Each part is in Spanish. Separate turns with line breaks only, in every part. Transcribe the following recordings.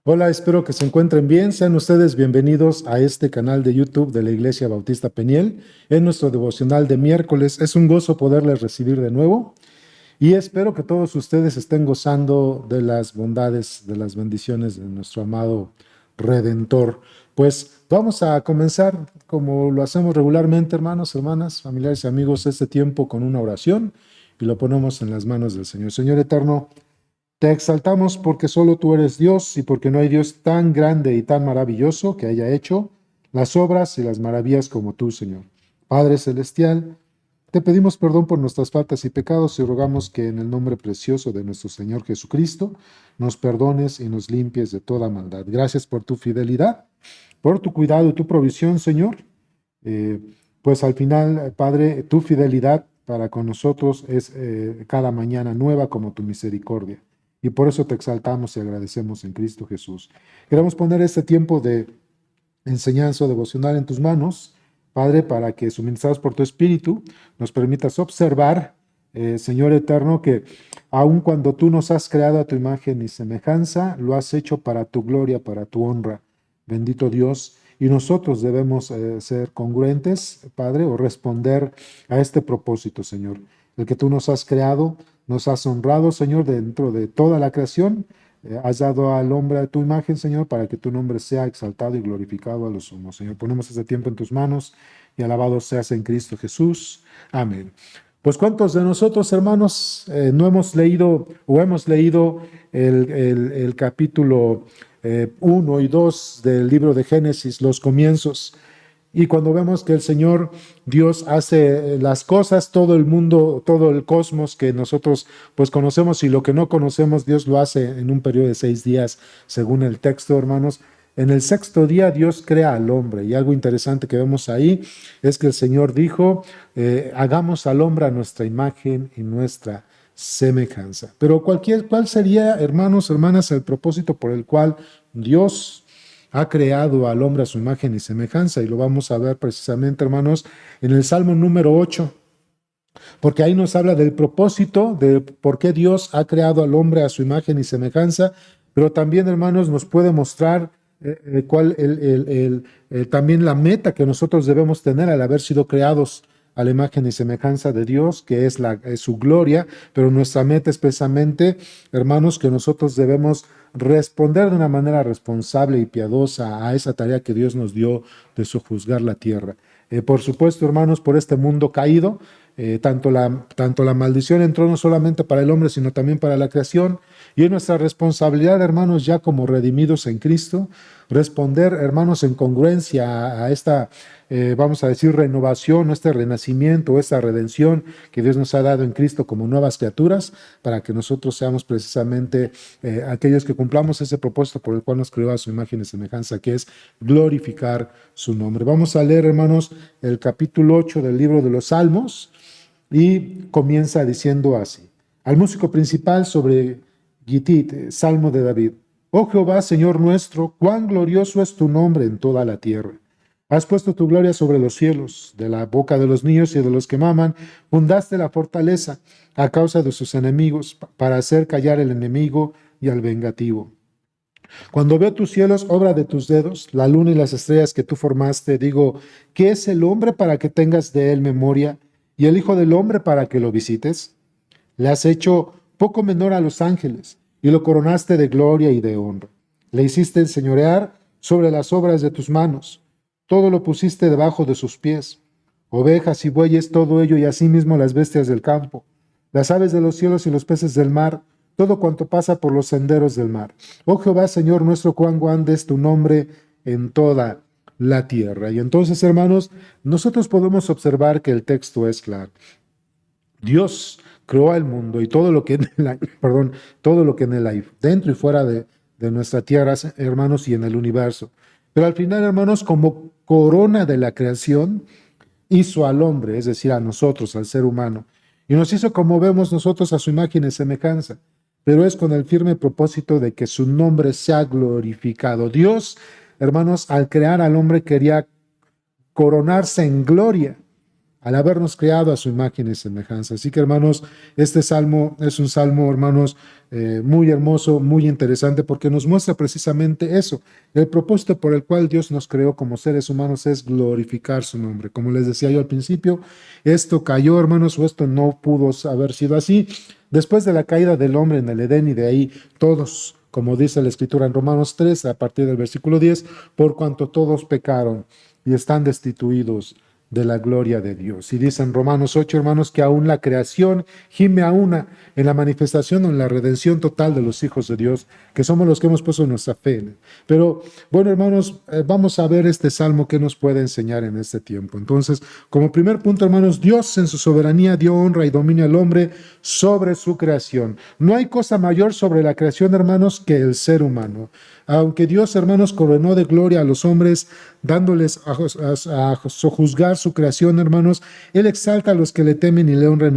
Hola, espero que se encuentren bien. Sean ustedes bienvenidos a este canal de YouTube de la Iglesia Bautista Peniel. En nuestro devocional de miércoles es un gozo poderles recibir de nuevo y espero que todos ustedes estén gozando de las bondades, de las bendiciones de nuestro amado Redentor. Pues vamos a comenzar como lo hacemos regularmente, hermanos, hermanas, familiares y amigos, este tiempo con una oración y lo ponemos en las manos del Señor. Señor eterno, te exaltamos porque solo tú eres Dios y porque no hay Dios tan grande y tan maravilloso que haya hecho las obras y las maravillas como tú, Señor. Padre Celestial, te pedimos perdón por nuestras faltas y pecados y rogamos que en el nombre precioso de nuestro Señor Jesucristo nos perdones y nos limpies de toda maldad. Gracias por tu fidelidad, por tu cuidado y tu provisión, Señor. Eh, pues al final, Padre, tu fidelidad para con nosotros es cada mañana nueva como tu misericordia. Y por eso te exaltamos y agradecemos en Cristo Jesús. Queremos poner este tiempo de enseñanza devocional en tus manos, Padre, para que, suministrados por tu Espíritu, nos permitas observar, Señor eterno, que aun cuando tú nos has creado a tu imagen y semejanza, lo has hecho para tu gloria, para tu honra. Bendito Dios. Y nosotros debemos ser congruentes, Padre, o responder a este propósito, Señor. El que tú nos has creado, nos has honrado, Señor, dentro de toda la creación. Has dado al hombre a tu imagen, Señor, para que tu nombre sea exaltado y glorificado a los sumos. Señor, ponemos este tiempo en tus manos y alabado seas en Cristo Jesús. Amén. Pues cuántos de nosotros, hermanos, no hemos leído o hemos leído el capítulo 1 y 2 del libro de Génesis, los comienzos. Y cuando vemos que el Señor Dios hace las cosas, todo el mundo, todo el cosmos que nosotros pues conocemos y lo que no conocemos, Dios lo hace en un periodo de 6 días, según el texto, hermanos. En el sexto día Dios crea al hombre y algo interesante que vemos ahí es que el Señor dijo, hagamos al hombre a nuestra imagen y nuestra semejanza. Pero ¿cuál sería, hermanos, hermanas, el propósito por el cual Dios ha creado al hombre a su imagen y semejanza? Y lo vamos a ver precisamente, hermanos, en el Salmo número 8, porque ahí nos habla del propósito de por qué Dios ha creado al hombre a su imagen y semejanza, pero también, hermanos, nos puede mostrar cuál también la meta que nosotros debemos tener al haber sido creados a la imagen y semejanza de Dios, que es su gloria, pero nuestra meta es precisamente, hermanos, que nosotros debemos responder de una manera responsable y piadosa a esa tarea que Dios nos dio de sojuzgar la tierra. Por supuesto, hermanos, por este mundo caído, tanto la maldición entró no solamente para el hombre, sino también para la creación. Y es nuestra responsabilidad, hermanos, ya como redimidos en Cristo, responder, hermanos, en congruencia a esta, vamos a decir, renovación, este renacimiento, esta redención que Dios nos ha dado en Cristo como nuevas criaturas, para que nosotros seamos precisamente aquellos que cumplamos ese propósito por el cual nos creó a su imagen y semejanza, que es glorificar su nombre. Vamos a leer, hermanos, el capítulo 8 del libro de los Salmos y comienza diciendo así. Al músico principal sobre Gitit, Salmo de David. Oh Jehová, Señor nuestro, cuán glorioso es tu nombre en toda la tierra. Has puesto tu gloria sobre los cielos, de la boca de los niños y de los que maman, fundaste la fortaleza a causa de sus enemigos, para hacer callar el enemigo y al vengativo. Cuando veo tus cielos, obra de tus dedos, la luna y las estrellas que tú formaste, digo, ¿qué es el hombre para que tengas de él memoria y el hijo del hombre para que lo visites? Le has hecho poco menor a los ángeles y lo coronaste de gloria y de honra. Le hiciste enseñorear sobre las obras de tus manos. Todo lo pusiste debajo de sus pies. Ovejas y bueyes, todo ello y asimismo las bestias del campo, las aves de los cielos y los peces del mar, todo cuanto pasa por los senderos del mar. Oh Jehová, Señor nuestro, cuán grande es tu nombre en toda la tierra. Y entonces, hermanos, nosotros podemos observar que el texto es claro. Dios creó al mundo y todo lo que en el, perdón, todo lo que en él hay, dentro y fuera de nuestra tierra, hermanos, y en el universo. Pero al final, hermanos, como corona de la creación, hizo al hombre, es decir, a nosotros, al ser humano, y nos hizo como vemos nosotros a su imagen y semejanza, pero es con el firme propósito de que su nombre sea glorificado. Dios, hermanos, al crear al hombre quería coronarse en gloria al habernos creado a su imagen y semejanza. Así que, hermanos, este salmo es un salmo, hermanos, muy hermoso, muy interesante, porque nos muestra precisamente eso. El propósito por el cual Dios nos creó como seres humanos es glorificar su nombre. Como les decía yo al principio, esto cayó, hermanos, o esto no pudo haber sido así. Después de la caída del hombre en el Edén, y de ahí todos, como dice la Escritura en Romanos 3, a partir del versículo 10, por cuanto todos pecaron y están destituidos de la gloria de Dios. Y dice en Romanos 8, hermanos, que aún la creación gime a una en la manifestación o en la redención total de los hijos de Dios, que somos los que hemos puesto nuestra fe. Pero, bueno, hermanos, vamos a ver este salmo que nos puede enseñar en este tiempo. Entonces, como primer punto, hermanos, Dios en su soberanía dio honra y dominio al hombre sobre su creación. No hay cosa mayor sobre la creación, hermanos, que el ser humano. Aunque Dios, hermanos, coronó de gloria a los hombres, dándoles a sojuzgar su creación, hermanos, Él exalta a los que le temen y le honran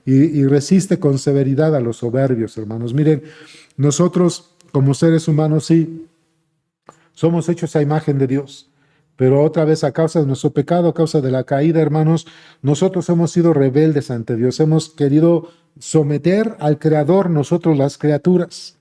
y resiste con severidad a los soberbios, hermanos. Miren, nosotros como seres humanos, sí, somos hechos a imagen de Dios. Pero otra vez, a causa de nuestro pecado, a causa de la caída, hermanos, nosotros hemos sido rebeldes ante Dios. Hemos querido someter al Creador, nosotros las criaturas.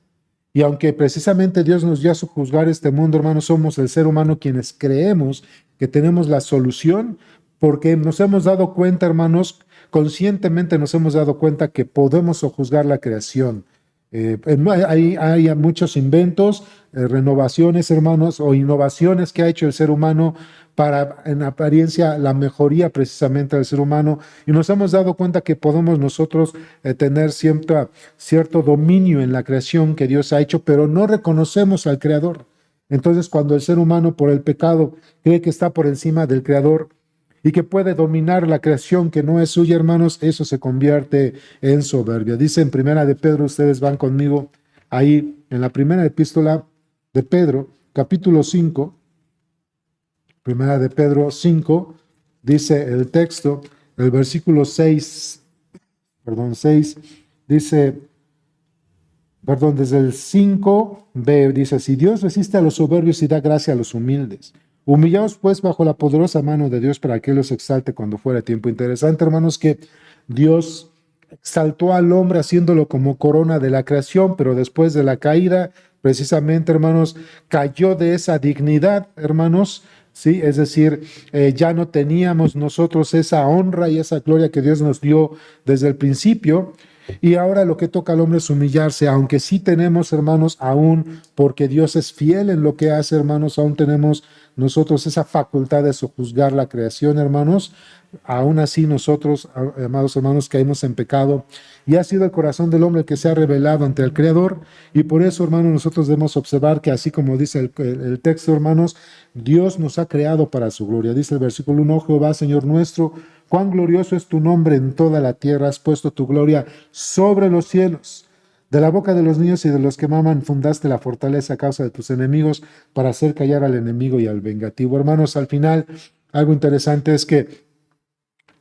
Y aunque precisamente Dios nos dio a juzgar este mundo, hermanos, somos el ser humano quienes creemos que tenemos la solución, porque nos hemos dado cuenta, hermanos, conscientemente nos hemos dado cuenta que podemos sojuzgar la creación. Hay muchos inventos, renovaciones, hermanos, o innovaciones que ha hecho el ser humano para, en apariencia, la mejoría precisamente del ser humano, y nos hemos dado cuenta que podemos nosotros tener cierto dominio en la creación que Dios ha hecho, pero no reconocemos al Creador. Entonces, cuando el ser humano por el pecado cree que está por encima del Creador y que puede dominar la creación que no es suya, hermanos, eso se convierte en soberbia. Dice en Primera de Pedro, ustedes van conmigo ahí, en la primera epístola de Pedro, capítulo 5, Primera de Pedro 5, dice el texto, el versículo 6, dice, desde el 5b, dice, si Dios resiste a los soberbios y da gracia a los humildes, humillaos pues bajo la poderosa mano de Dios para que Él los exalte cuando fuera tiempo. Interesante, hermanos, que Dios exaltó al hombre haciéndolo como corona de la creación, pero después de la caída, precisamente, hermanos, cayó de esa dignidad, hermanos. Sí, es decir, ya no teníamos nosotros esa honra y esa gloria que Dios nos dio desde el principio. Y ahora lo que toca al hombre es humillarse, aunque sí tenemos, hermanos, aún, porque Dios es fiel en lo que hace, hermanos, aún tenemos nosotros esa facultad de sojuzgar la creación, hermanos. Aún así nosotros, amados hermanos, caímos en pecado y ha sido el corazón del hombre que se ha rebelado ante el Creador, y por eso, hermanos, nosotros debemos observar que así como dice el texto, hermanos, Dios nos ha creado para su gloria. Dice el versículo 1, Jehová, Señor nuestro, cuán glorioso es tu nombre en toda la tierra, has puesto tu gloria sobre los cielos. De la boca de los niños y de los que maman fundaste la fortaleza a causa de tus enemigos para hacer callar al enemigo y al vengativo. Hermanos, al final, algo interesante es que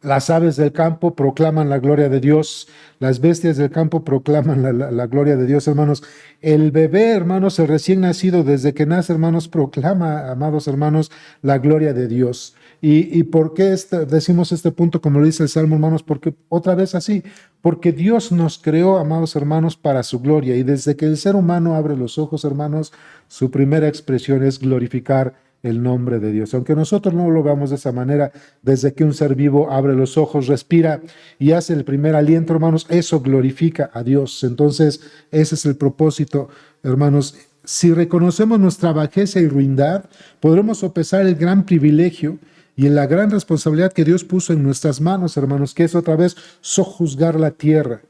las aves del campo proclaman la gloria de Dios, las bestias del campo proclaman la gloria de Dios, hermanos. El bebé, hermanos, el recién nacido, desde que nace, hermanos, proclama, amados hermanos, la gloria de Dios. ¿Y por qué decimos este punto, como lo dice el Salmo, hermanos? Porque otra vez así, porque Dios nos creó, amados hermanos, para su gloria. Y desde que el ser humano abre los ojos, hermanos, su primera expresión es glorificar el nombre de Dios. Aunque nosotros no lo veamos de esa manera, desde que un ser vivo abre los ojos, respira y hace el primer aliento, hermanos, eso glorifica a Dios. Entonces, ese es el propósito, hermanos. Si reconocemos nuestra bajeza y ruindad, podremos sopesar el gran privilegio y la gran responsabilidad que Dios puso en nuestras manos, hermanos, que es otra vez sojuzgar la tierra.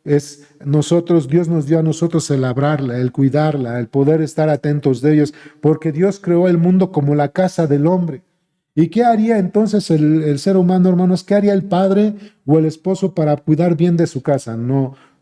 Dios nos dio a nosotros el labrarla, el cuidarla, el poder estar atentos de ellos, porque Dios creó el mundo como la casa del hombre. ¿Y qué haría entonces el ser humano, hermanos? ¿Qué haría el padre o el esposo para cuidar bien de su casa?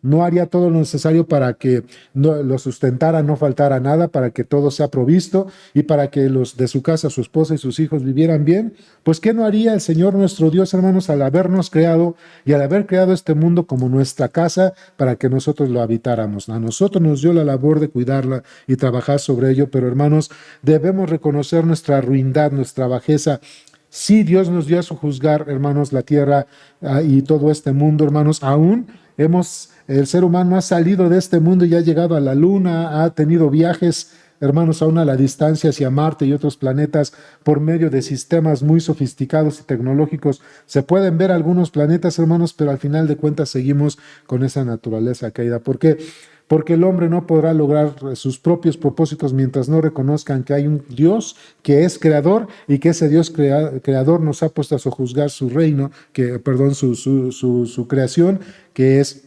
No haría todo lo necesario para que lo sustentara, no faltara nada, para que todo sea provisto y para que los de su casa, su esposa y sus hijos vivieran bien. Pues ¿qué no haría el Señor nuestro Dios, hermanos, al habernos creado y al haber creado este mundo como nuestra casa para que nosotros lo habitáramos? A nosotros nos dio la labor de cuidarla y trabajar sobre ello, pero hermanos, debemos reconocer nuestra ruindad, nuestra bajeza, Sí, Dios nos dio a su juzgar, hermanos, la tierra y todo este mundo, hermanos. Aún el ser humano ha salido de este mundo y ha llegado a la luna, ha tenido viajes, hermanos, aún a la distancia hacia Marte y otros planetas por medio de sistemas muy sofisticados y tecnológicos. Se pueden ver algunos planetas, hermanos, pero al final de cuentas seguimos con esa naturaleza caída. ¿Por qué? Porque el hombre no podrá lograr sus propios propósitos mientras no reconozcan que hay un Dios que es creador y que ese Dios creador nos ha puesto a sojuzgar su reino, perdón, su creación, que es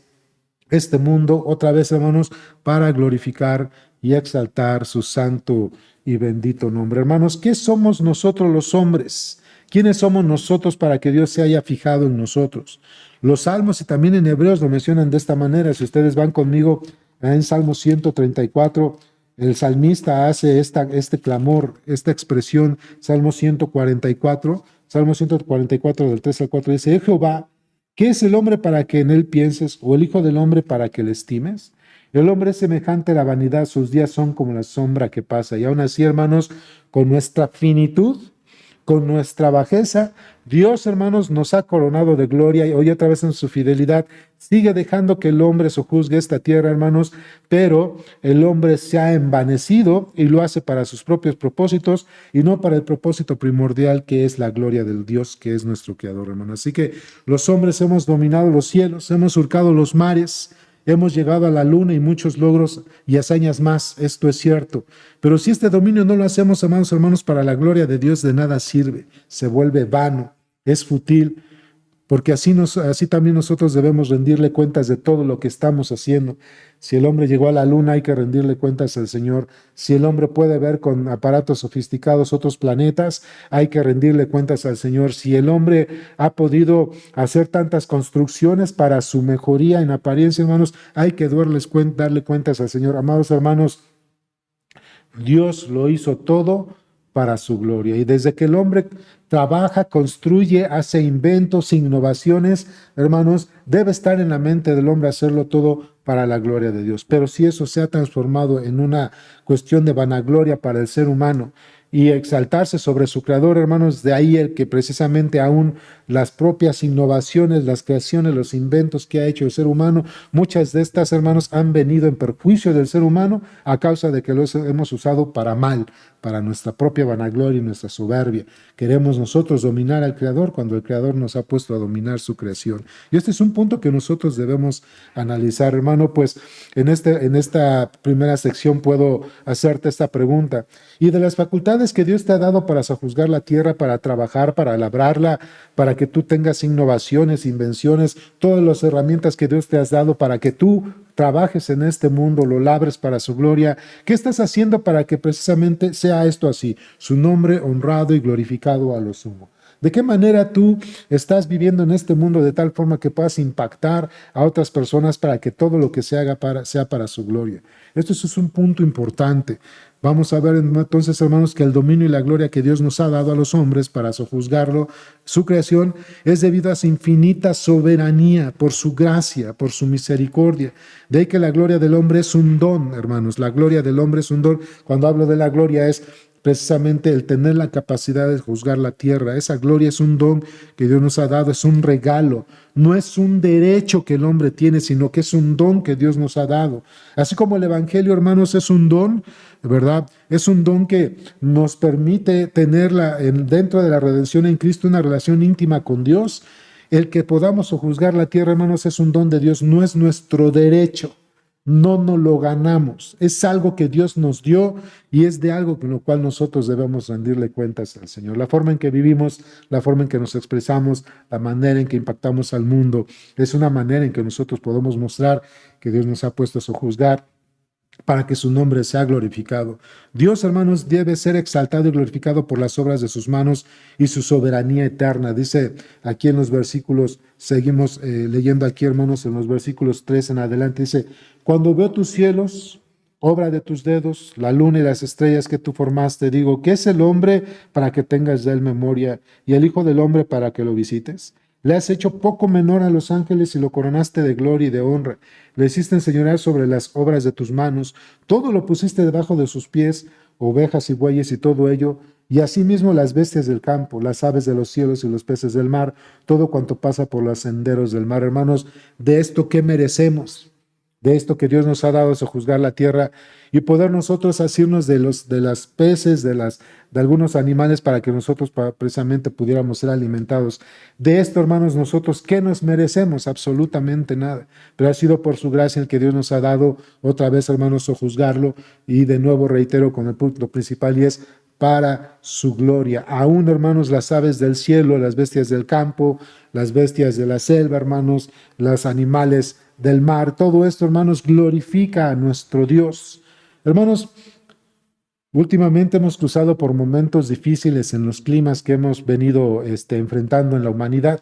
este mundo, otra vez, hermanos, para glorificar y exaltar su santo y bendito nombre. Hermanos, ¿qué somos nosotros los hombres? ¿Quiénes somos nosotros para que Dios se haya fijado en nosotros? Los salmos y también en Hebreos lo mencionan de esta manera. Si ustedes van conmigo en Salmo 134, el salmista hace este clamor, esta expresión, Salmo 144 del 3 al 4, dice: Jehová, ¿qué es el hombre para que en él pienses, o el hijo del hombre para que le estimes? El hombre es semejante a la vanidad, sus días son como la sombra que pasa. Y aún así, hermanos, con nuestra finitud, con nuestra bajeza, Dios, hermanos, nos ha coronado de gloria y hoy otra vez en su fidelidad sigue dejando que el hombre sojuzgue esta tierra, hermanos, pero el hombre se ha envanecido y lo hace para sus propios propósitos y no para el propósito primordial que es la gloria del Dios que es nuestro creador, hermanos. Así que los hombres hemos dominado los cielos, hemos surcado los mares, hemos llegado a la luna y muchos logros y hazañas más, esto es cierto. Pero si este dominio no lo hacemos, amados hermanos, para la gloria de Dios, de nada sirve, se vuelve vano, es fútil, porque así también nosotros debemos rendirle cuentas de todo lo que estamos haciendo. Si el hombre llegó a la luna, hay que rendirle cuentas al Señor. Si el hombre puede ver con aparatos sofisticados otros planetas, hay que rendirle cuentas al Señor. Si el hombre ha podido hacer tantas construcciones para su mejoría en apariencia, hermanos, hay que darle cuentas al Señor. Amados hermanos, Dios lo hizo todo para su gloria. Y desde que el hombre trabaja, construye, hace inventos, innovaciones, hermanos, debe estar en la mente del hombre hacerlo todo para la gloria de Dios. Pero si eso se ha transformado en una cuestión de vanagloria para el ser humano y exaltarse sobre su creador, hermanos, de ahí el que precisamente aún las propias innovaciones, las creaciones, los inventos que ha hecho el ser humano, muchas de estas, hermanos, han venido en perjuicio del ser humano a causa de que los hemos usado para mal, para nuestra propia vanagloria y nuestra soberbia. Queremos nosotros dominar al Creador cuando el Creador nos ha puesto a dominar su creación. Y este es un punto que nosotros debemos analizar, hermano, pues en esta primera sección puedo hacerte esta pregunta. Y de las facultades que Dios te ha dado para sojuzgar la tierra, para trabajar, para labrarla, para que tú tengas innovaciones, invenciones, todas las herramientas que Dios te ha dado para que tú trabajes en este mundo, lo labres para su gloria. ¿Qué estás haciendo para que precisamente sea esto así? Su nombre honrado y glorificado a lo sumo. ¿De qué manera tú estás viviendo en este mundo de tal forma que puedas impactar a otras personas para que todo lo que se haga sea para su gloria? Esto es un punto importante. Vamos a ver entonces, hermanos, que el dominio y la gloria que Dios nos ha dado a los hombres para sojuzgarlo, su creación, es debido a su infinita soberanía, por su gracia, por su misericordia. De ahí que la gloria del hombre es un don, hermanos. La gloria del hombre es un don. Cuando hablo de la gloria es precisamente el tener la capacidad de juzgar la tierra. Esa gloria es un don que Dios nos ha dado, es un regalo. No es un derecho que el hombre tiene, sino que es un don que Dios nos ha dado. Así como el Evangelio, hermanos, es un don, ¿verdad? Es un don que nos permite tener dentro de la redención en Cristo una relación íntima con Dios. El que podamos juzgar la tierra, hermanos, es un don de Dios, no es nuestro derecho. No nos lo ganamos, es algo que Dios nos dio y es de algo con lo cual nosotros debemos rendirle cuentas al Señor. La forma en que vivimos, la forma en que nos expresamos, la manera en que impactamos al mundo, es una manera en que nosotros podemos mostrar que Dios nos ha puesto a sojuzgar para que su nombre sea glorificado. Dios, hermanos, debe ser exaltado y glorificado por las obras de sus manos y su soberanía eterna. Dice aquí en los versículos, seguimos leyendo aquí, hermanos, en los versículos 3 en adelante, dice: cuando veo tus cielos, obra de tus dedos, la luna y las estrellas que tú formaste, digo, ¿qué es el hombre para que tengas de él memoria y el hijo del hombre para que lo visites? Le has hecho poco menor a los ángeles y lo coronaste de gloria y de honra. Le hiciste enseñorear sobre las obras de tus manos. Todo lo pusiste debajo de sus pies, ovejas y bueyes y todo ello, Y asimismo las bestias del campo, las aves de los cielos y los peces del mar, todo cuanto pasa por los senderos del mar. Hermanos, de esto que merecemos, de esto que Dios nos ha dado, sojuzgar la tierra y poder nosotros asirnos de las peces, de algunos animales para que nosotros precisamente pudiéramos ser alimentados. De esto, hermanos, nosotros, ¿qué nos merecemos? Absolutamente nada. Pero ha sido por su gracia el que Dios nos ha dado otra vez, hermanos, sojuzgarlo. Y de nuevo reitero con el punto principal, y es para su gloria. Aún, hermanos, las aves del cielo, las bestias del campo, las bestias de la selva, hermanos, los animales del mar, todo esto, hermanos, glorifica a nuestro Dios. Hermanos, últimamente hemos cruzado por momentos difíciles en los climas que hemos venido enfrentando en la humanidad.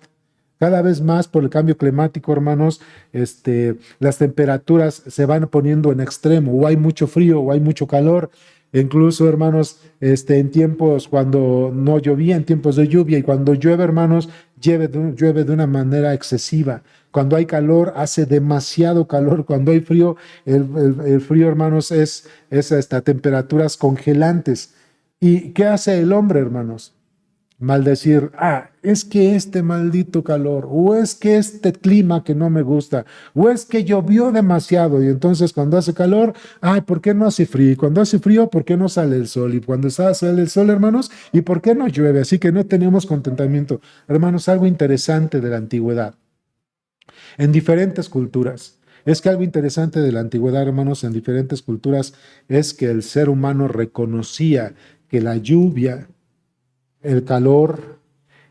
Cada vez más por el cambio climático, hermanos, las temperaturas se van poniendo en extremo, o hay mucho frío o hay mucho calor. Incluso, hermanos, en tiempos cuando no llovía, en tiempos de lluvia, y cuando llueve, hermanos, llueve de una manera excesiva. Cuando hay calor, hace demasiado calor. Cuando hay frío, el frío, hermanos, es hasta temperaturas congelantes. ¿Y qué hace el hombre, hermanos? Maldecir, es que este maldito calor, o es que este clima que no me gusta, o es que llovió demasiado, y entonces cuando hace calor, ¿por qué no hace frío? Y cuando hace frío, ¿por qué no sale el sol? Y cuando sale el sol, hermanos, ¿y por qué no llueve? Así que no tenemos contentamiento. Hermanos, algo interesante de la antigüedad, en diferentes culturas. Es que algo interesante de la antigüedad, hermanos, en diferentes culturas, es que el ser humano reconocía que la lluvia, el calor,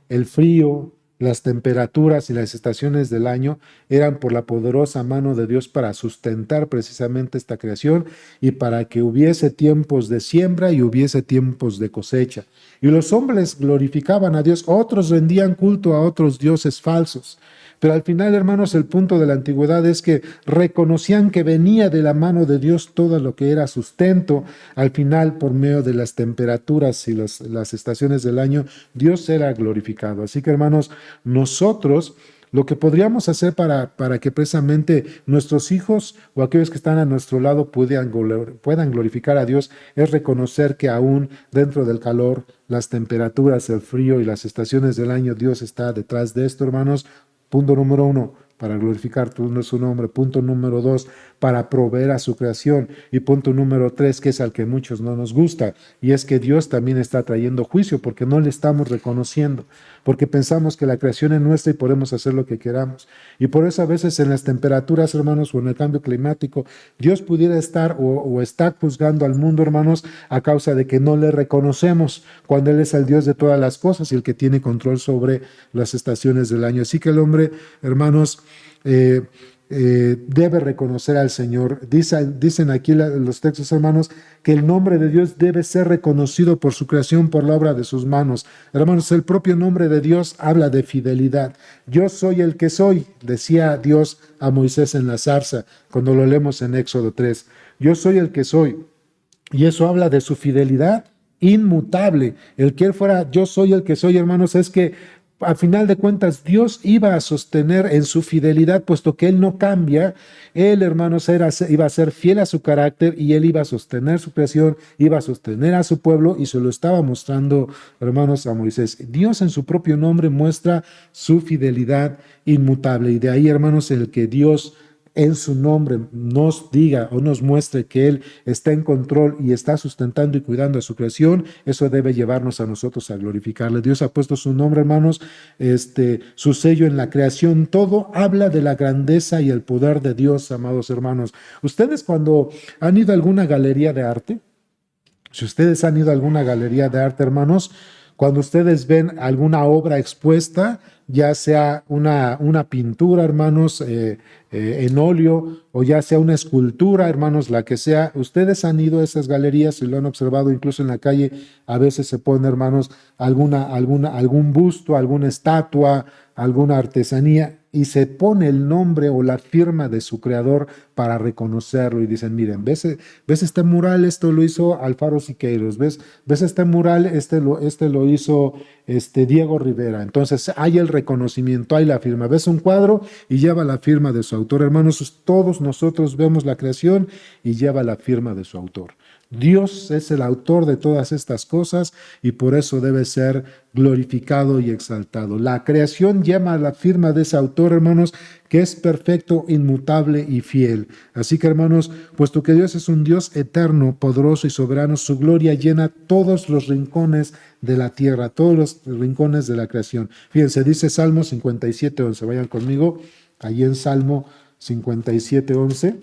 el frío, las temperaturas y las estaciones del año eran por la poderosa mano de Dios para sustentar precisamente esta creación y para que hubiese tiempos de siembra y hubiese tiempos de cosecha. Y los hombres glorificaban a Dios, otros rendían culto a otros dioses falsos. Pero al final, hermanos, el punto de la antigüedad es que reconocían que venía de la mano de Dios todo lo que era sustento. Al final, por medio de las temperaturas y las estaciones del año, Dios era glorificado. Así que, hermanos, nosotros lo que podríamos hacer para que precisamente nuestros hijos o aquellos que están a nuestro lado puedan glorificar a Dios es reconocer que aún dentro del calor, las temperaturas, el frío y las estaciones del año, Dios está detrás de esto, hermanos. Punto número 1, para glorificar su nombre. Punto número 2, para proveer a su creación. Y punto número 3, que es al que muchos no nos gusta, y es que Dios también está trayendo juicio porque no le estamos reconociendo, porque pensamos que la creación es nuestra y podemos hacer lo que queramos. Y por eso a veces en las temperaturas, hermanos, o en el cambio climático, Dios pudiera estar o está juzgando al mundo, hermanos, a causa de que no le reconocemos cuando Él es el Dios de todas las cosas y el que tiene control sobre las estaciones del año. Así que el hombre, hermanos, debe reconocer al Señor. Dicen aquí los textos, hermanos, que el nombre de Dios debe ser reconocido por su creación, por la obra de sus manos. Hermanos, el propio nombre de Dios habla de fidelidad. Yo soy el que soy, decía Dios a Moisés en la zarza, cuando lo leemos en Éxodo 3. Yo soy el que soy. Y eso habla de su fidelidad inmutable. El que Él fuera, yo soy el que soy, hermanos, es que al final de cuentas, Dios iba a sostener en su fidelidad, puesto que Él no cambia. Él, hermanos, iba a ser fiel a su carácter y Él iba a sostener su creación, iba a sostener a su pueblo y se lo estaba mostrando, hermanos, a Moisés. Dios en su propio nombre muestra su fidelidad inmutable y de ahí, hermanos, el que Dios en su nombre nos diga o nos muestre que Él está en control y está sustentando y cuidando a su creación, eso debe llevarnos a nosotros a glorificarle. Dios ha puesto su nombre, hermanos, su sello en la creación. Todo habla de la grandeza y el poder de Dios, amados hermanos. Ustedes cuando han ido a alguna galería de arte, si ustedes han ido a alguna galería de arte, hermanos, cuando ustedes ven alguna obra expuesta, ya sea una pintura, hermanos, en óleo, o ya sea una escultura, hermanos, la que sea, ustedes han ido a esas galerías y lo han observado incluso en la calle, a veces se pone, hermanos, algún busto, alguna estatua, alguna artesanía, y se pone el nombre o la firma de su creador para reconocerlo y dicen, miren, ¿ves este mural? Esto lo hizo Alfaro Siqueiros. ¿Ves este mural? Este lo hizo Diego Rivera. Entonces hay el reconocimiento, hay la firma. ¿Ves un cuadro? Y lleva la firma de su autor. Hermanos, todos nosotros vemos la creación y lleva la firma de su autor. Dios es el autor de todas estas cosas y por eso debe ser glorificado y exaltado. La creación llama a la firma de ese autor, hermanos, que es perfecto, inmutable y fiel. Así que, hermanos, puesto que Dios es un Dios eterno, poderoso y soberano, su gloria llena todos los rincones de la tierra, todos los rincones de la creación. Fíjense, dice Salmo 57:11. Vayan conmigo, ahí en Salmo 57:11,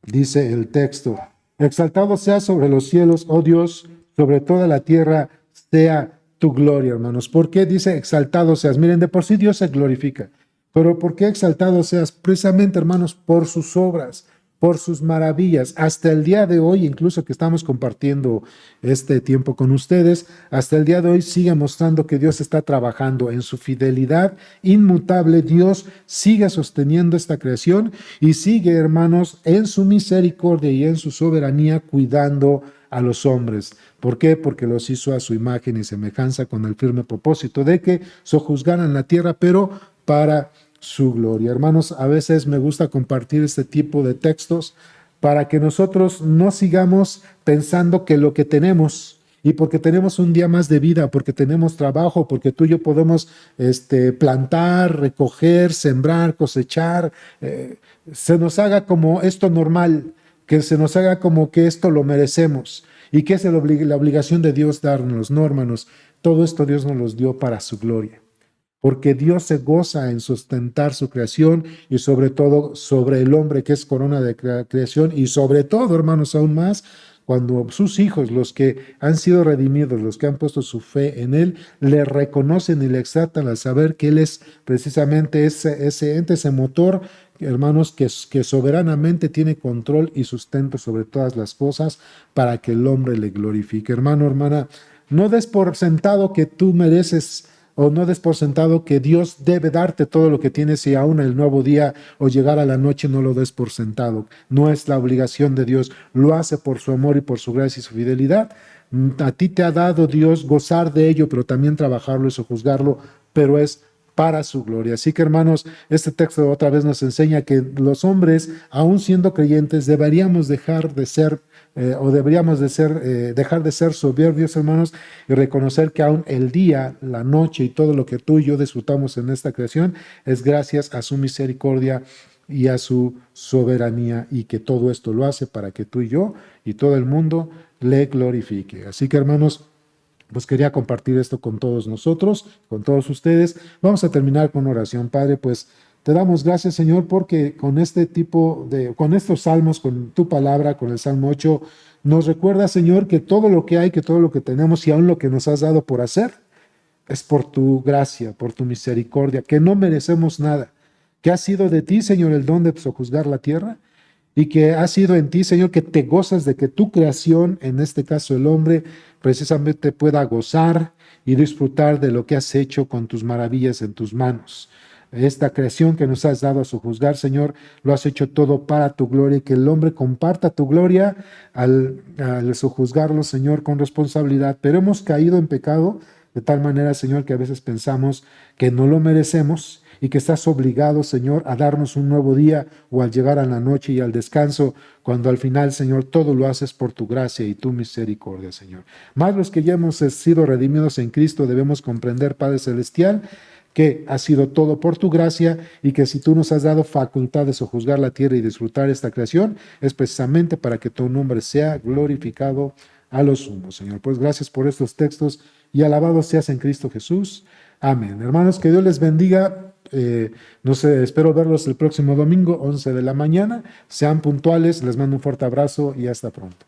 dice el texto: exaltado sea sobre los cielos, oh Dios, sobre toda la tierra sea tu gloria, hermanos. ¿Por qué dice exaltado seas? Miren, de por sí Dios se glorifica. Pero ¿por qué exaltado seas? Precisamente, hermanos, por sus obras, por sus maravillas. Hasta el día de hoy, incluso que estamos compartiendo este tiempo con ustedes, hasta el día de hoy sigue mostrando que Dios está trabajando en su fidelidad inmutable. Dios sigue sosteniendo esta creación y sigue, hermanos, en su misericordia y en su soberanía cuidando a los hombres. ¿Por qué? Porque los hizo a su imagen y semejanza con el firme propósito de que sojuzgaran la tierra, pero para su gloria. Hermanos, a veces me gusta compartir este tipo de textos para que nosotros no sigamos pensando que lo que tenemos, y porque tenemos un día más de vida, porque tenemos trabajo, porque tú y yo podemos plantar, recoger, sembrar, cosechar, se nos haga como esto normal, que se nos haga como que esto lo merecemos y que es la obligación de Dios darnos. No, hermanos, todo esto Dios nos los dio para su gloria, porque Dios se goza en sustentar su creación y sobre todo sobre el hombre, que es corona de creación, y sobre todo, hermanos, aún más cuando sus hijos, los que han sido redimidos, los que han puesto su fe en Él, le reconocen y le exaltan al saber que Él es precisamente ese ente, ese motor, hermanos, que soberanamente tiene control y sustento sobre todas las cosas para que el hombre le glorifique. Hermano, hermana, no des por sentado que tú mereces, o no des por sentado que Dios debe darte todo lo que tienes, y aún el nuevo día o llegar a la noche no lo des por sentado. No es la obligación de Dios, lo hace por su amor y por su gracia y su fidelidad. A ti te ha dado Dios gozar de ello, pero también trabajarlo y sojuzgarlo, pero es para su gloria. Así que, hermanos, este texto otra vez nos enseña que los hombres, aún siendo creyentes, deberíamos dejar de ser dejar de ser soberbios, hermanos, y reconocer que aún el día, la noche y todo lo que tú y yo disfrutamos en esta creación es gracias a su misericordia y a su soberanía, y que todo esto lo hace para que tú y yo y todo el mundo le glorifique. Así que, hermanos, pues quería compartir esto con todos nosotros, con todos ustedes. Vamos a terminar con oración. Padre, pues te damos gracias, Señor, porque con con estos salmos, con tu palabra, con el Salmo 8, nos recuerda, Señor, que todo lo que hay, que todo lo que tenemos y aún lo que nos has dado por hacer, es por tu gracia, por tu misericordia, que no merecemos nada, que ha sido de ti, Señor, el don de sojuzgar la tierra, y que ha sido en ti, Señor, que te gozas de que tu creación, en este caso el hombre, precisamente pueda gozar y disfrutar de lo que has hecho con tus maravillas en tus manos. Esta creación que nos has dado a sojuzgar, Señor, lo has hecho todo para tu gloria, y que el hombre comparta tu gloria al sojuzgarlo, Señor, con responsabilidad. Pero hemos caído en pecado de tal manera, Señor, que a veces pensamos que no lo merecemos y que estás obligado, Señor, a darnos un nuevo día, o al llegar a la noche y al descanso, cuando al final, Señor, todo lo haces por tu gracia y tu misericordia, Señor. Más los que ya hemos sido redimidos en Cristo debemos comprender, Padre Celestial, que ha sido todo por tu gracia, y que si tú nos has dado facultad de sojuzgar la tierra y disfrutar esta creación, es precisamente para que tu nombre sea glorificado a lo sumo, Señor. Pues gracias por estos textos, y alabado seas en Cristo Jesús. Amén. Hermanos, que Dios les bendiga. No sé, espero verlos el próximo domingo, 11 de la mañana. Sean puntuales, les mando un fuerte abrazo y hasta pronto.